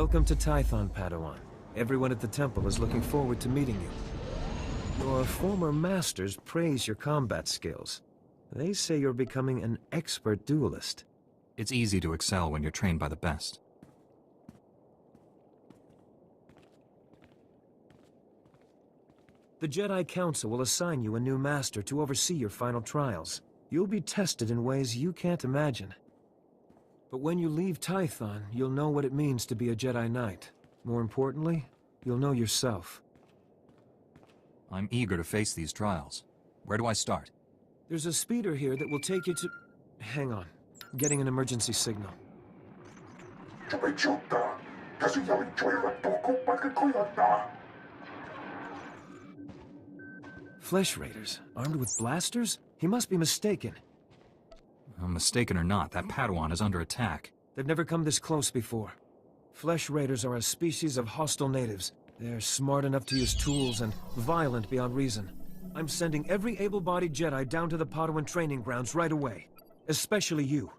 Welcome to Tython, Padawan. Everyone at the temple is looking forward to meeting you. Your former masters praise your combat skills. They say you're becoming an expert duelist. It's easy to excel when you're trained by the best. The Jedi Council will assign you a new master to oversee your final trials. You'll be tested in ways you can't imagine. But when you leave Tython, you'll know what it means to be a Jedi Knight. More importantly, you'll know yourself. I'm eager to face these trials. Where do I start? There's a speeder here that will take you to... Hang on. I'm getting an emergency signal. Flesh Raiders? Armed with blasters? He must be mistaken. Mistaken or not, that Padawan is under attack. They've never come this close before. Flesh Raiders are a species of hostile natives. They're smart enough to use tools and violent beyond reason. I'm sending every able-bodied Jedi down to the Padawan training grounds right away. Especially you.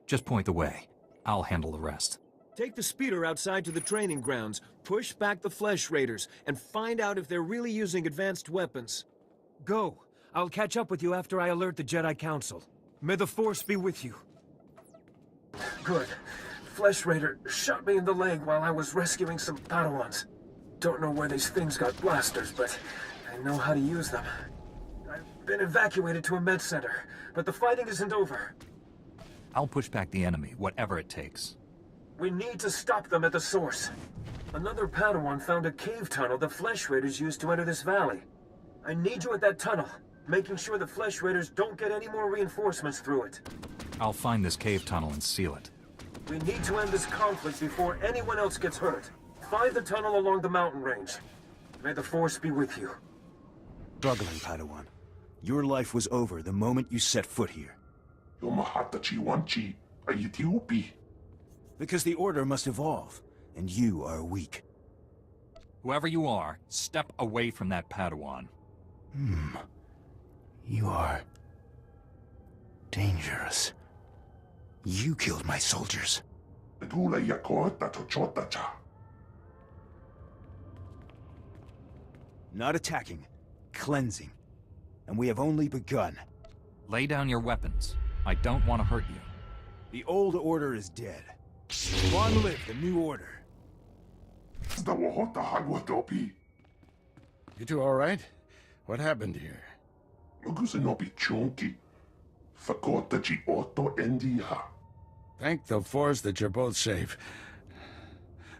Just point the way. I'll handle the rest. Take the speeder outside to the training grounds, push back the Flesh Raiders, and find out if they're really using advanced weapons. Go. I'll catch up with you after I alert the Jedi Council. May the Force be with you. Good. Flesh Raider shot me in the leg while I was rescuing some Padawans. Don't know where these things got blasters, but I know how to use them. I've been evacuated to a med center, but the fighting isn't over. I'll push back the enemy, whatever it takes. We need to stop them at the source. Another Padawan found a cave tunnel the Flesh Raiders used to enter this valley. I need you at that tunnel, making sure the Flesh Raiders don't get any more reinforcements through it. I'll find this cave tunnel and seal it. We need to end this conflict before anyone else gets hurt. Find the tunnel along the mountain range. May the Force be with you. Struggling, Padawan. Your life was over the moment you set foot here. Because the Order must evolve, and you are weak. Whoever you are, step away from that Padawan. You are... dangerous. You killed my soldiers. Not attacking, cleansing. And we have only begun. Lay down your weapons. I don't want to hurt you. The old order is dead. Long live the new order. You two all right? What happened here? Thank the Force that you're both safe.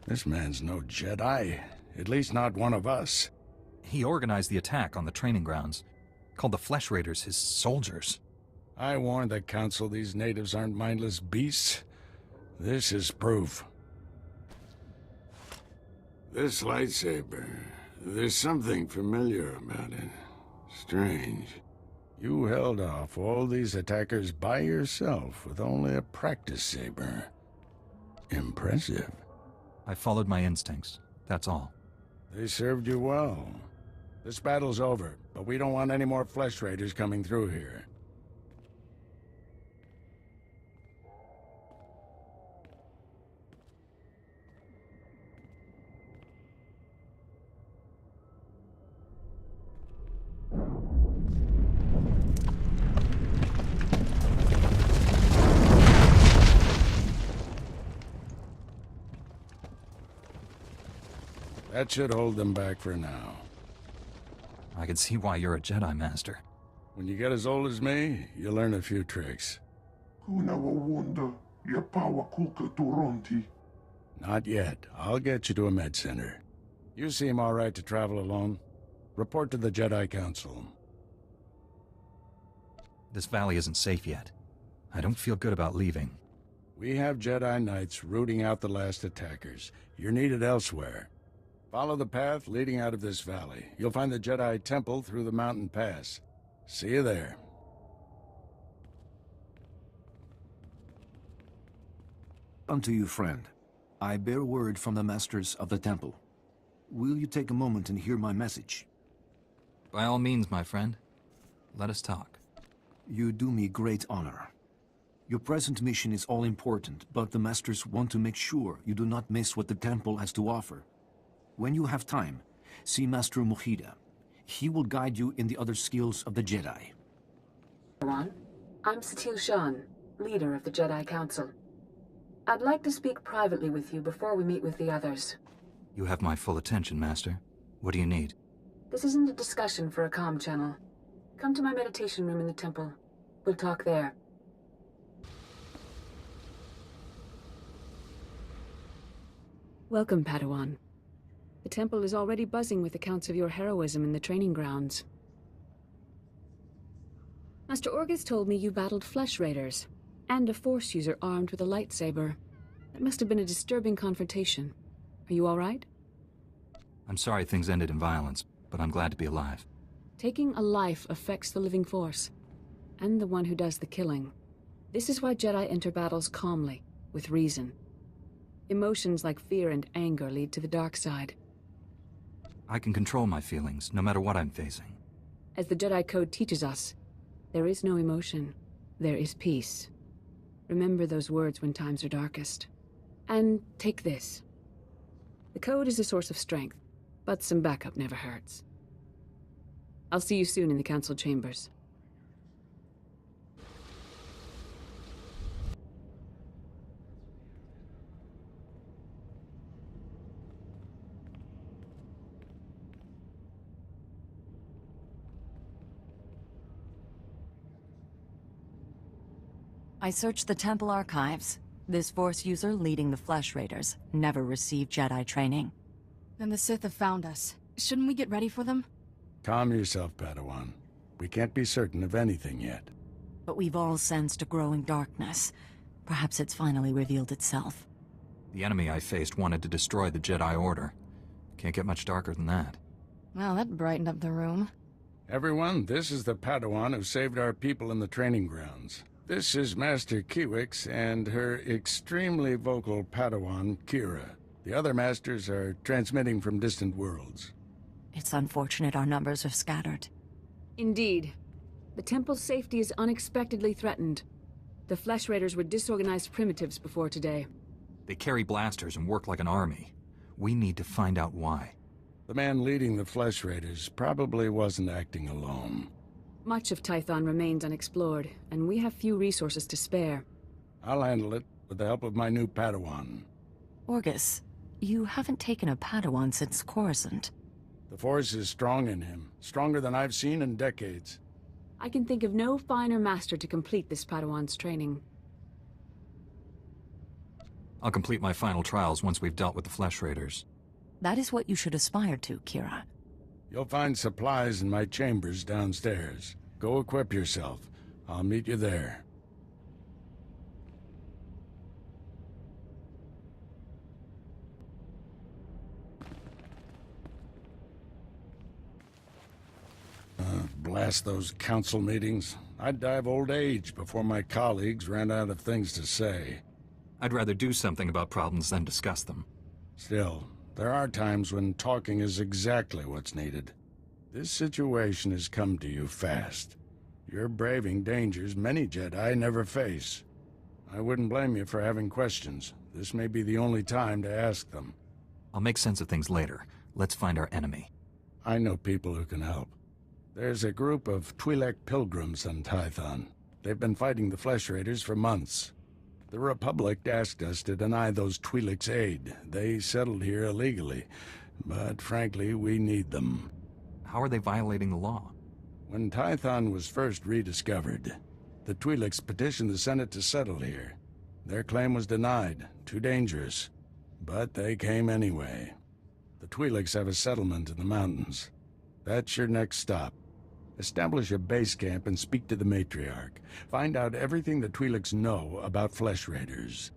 This man's no Jedi. At least not one of us. He organized the attack on the training grounds. Called the Flesh Raiders his soldiers. I warned the Council these natives aren't mindless beasts. This is proof. This lightsaber, there's something familiar about it. Strange. You held off all these attackers by yourself with only a practice saber. Impressive. I followed my instincts, that's all. They served you well. This battle's over, but we don't want any more Flesh Raiders coming through here. That should hold them back for now. I can see why you're a Jedi Master. When you get as old as me, you'll learn a few tricks. Not yet. I'll get you to a med center. You seem all right to travel alone. Report to the Jedi Council. This valley isn't safe yet. I don't feel good about leaving. We have Jedi Knights rooting out the last attackers. You're needed elsewhere. Follow the path leading out of this valley. You'll find the Jedi Temple through the mountain pass. See you there. Unto you, friend. I bear word from the Masters of the Temple. Will you take a moment and hear my message? By all means, my friend. Let us talk. You do me great honor. Your present mission is all important, but the Masters want to make sure you do not miss what the Temple has to offer. When you have time, see Master Mojida. He will guide you in the other skills of the Jedi. Padawan, I'm Satil Shan, leader of the Jedi Council. I'd like to speak privately with you before we meet with the others. You have my full attention, Master. What do you need? This isn't a discussion for a comm channel. Come to my meditation room in the temple. We'll talk there. Welcome, Padawan. The temple is already buzzing with accounts of your heroism in the training grounds. Master Orgus told me you battled flesh raiders, and a Force user armed with a lightsaber. That must have been a disturbing confrontation. Are you all right? I'm sorry things ended in violence, but I'm glad to be alive. Taking a life affects the living Force, and the one who does the killing. This is why Jedi enter battles calmly, with reason. Emotions like fear and anger lead to the dark side. I can control my feelings, no matter what I'm facing. As the Jedi Code teaches us, there is no emotion. There is peace. Remember those words when times are darkest. And take this. The Code is a source of strength, but some backup never hurts. I'll see you soon in the Council chambers. I searched the temple archives. This Force user leading the Flesh Raiders never received Jedi training. Then the Sith have found us. Shouldn't we get ready for them? Calm yourself, Padawan. We can't be certain of anything yet. But we've all sensed a growing darkness. Perhaps it's finally revealed itself. The enemy I faced wanted to destroy the Jedi Order. Can't get much darker than that. Well, that brightened up the room. Everyone, this is the Padawan who saved our people in the training grounds. This is Master Kiwix and her extremely vocal Padawan, Kira. The other Masters are transmitting from distant worlds. It's unfortunate our numbers are scattered. Indeed. The temple's safety is unexpectedly threatened. The Flesh Raiders were disorganized primitives before today. They carry blasters and work like an army. We need to find out why. The man leading the Flesh Raiders probably wasn't acting alone. Much of Tython remains unexplored, and we have few resources to spare. I'll handle it with the help of my new Padawan. Orgus, you haven't taken a Padawan since Coruscant. The Force is strong in him, stronger than I've seen in decades. I can think of no finer master to complete this Padawan's training. I'll complete my final trials once we've dealt with the Flesh Raiders. That is what you should aspire to, Kira. You'll find supplies in my chambers downstairs. Go equip yourself. I'll meet you there. Blast those council meetings. I'd die of old age before my colleagues ran out of things to say. I'd rather do something about problems than discuss them. Still, there are times when talking is exactly what's needed. This situation has come to you fast. You're braving dangers many Jedi never face. I wouldn't blame you for having questions. This may be the only time to ask them. I'll make sense of things later. Let's find our enemy. I know people who can help. There's a group of Twi'lek pilgrims on Tython. They've been fighting the Flesh Raiders for months. The Republic asked us to deny those Twi'leks aid. They settled here illegally, but frankly, we need them. How are they violating the law? When Tython was first rediscovered, the Twi'leks petitioned the Senate to settle here. Their claim was denied, too dangerous. But they came anyway. The Twi'leks have a settlement in the mountains. That's your next stop. Establish a base camp and speak to the Matriarch. Find out everything the Twi'leks know about Flesh Raiders.